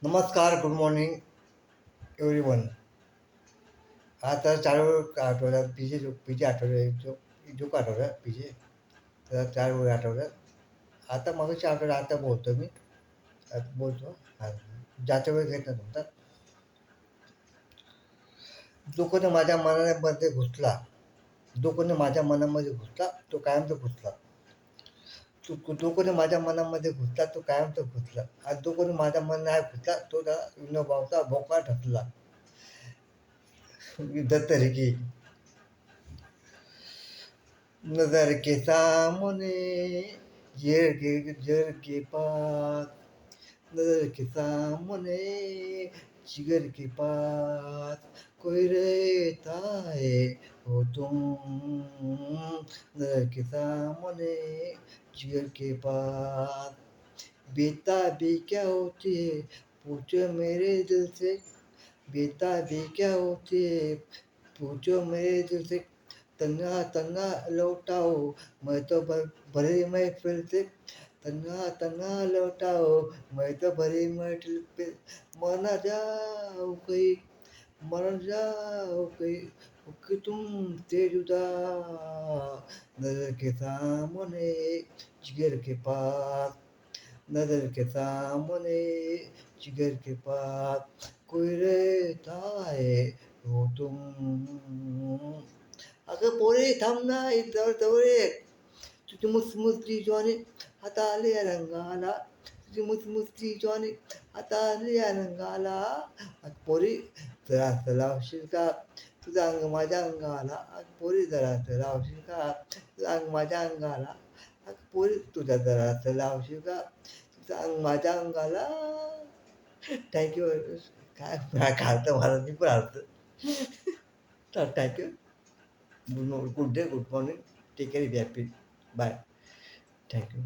नमस्कार, good morning everyone. आता चालू आठवड्यात पीजे आठवड्या जो आठवड्या पीजे तर चालू आठवड्यात. आता मागच्या आठवड्यात आता बोलतो मी. आता बोलतो. हां. ज्याच्या वेळी घेत नाही तुमचा. जो कोणी माझ्या मनामध्ये घुसला, जो कोणी माझ्या मनामध्ये घुसला, तो कायमचा घुसला. जो कोणी माझ्या मनामध्ये घुसला, तो कायमचा घुसला. आणि जो कोणी माझ्या मनात नाही घुसला, तो त्या विनोबाचा भोका ठसला. दत्त की नजर के सामने जर के पास, नजर के सामने जिगर के पास कोई रहता है वो तुम, नजर के सामने जिगर के पास बेताबी क्या होती है पूछो मेरे दिल से, बेताबी क्या होती है पूछो मेरे दिल से, तन्हा तन्हा लौटाओ मैं तो भरी महफिल से, तन्हा तन्हा लौटाओ मैं तो भरी महफिल पे, मर न जाओ कहीं, मर जाओ कहीं, कि तुमसे जुदा, नजर के सामने जिगर के पास, नजर के सामने जिगर के पास कोई रहता है वो तुम. अगं पोरे थांब ना जवळ जवळ ये. तुझी मुसमुसली ज्वानी आता आली या रंगाला, तुझी मुसमुसली ज्वानी आता आली या रंगाला. अगं पोरी जरा लावशील का तुझं अंग माझ्या अंगाला, अगं पोरी जरा लावशील का तुझं अंग माझ्या अंगाला, अगं पोरी तुझ्या जरा लावशील का तुझं अंग माझ्या अंगाला. थँक्यू. काय काय खालतं मला मी पण आलतं. तर thank you. Good day, good morning. Take care, be happy. Bye. Thank you.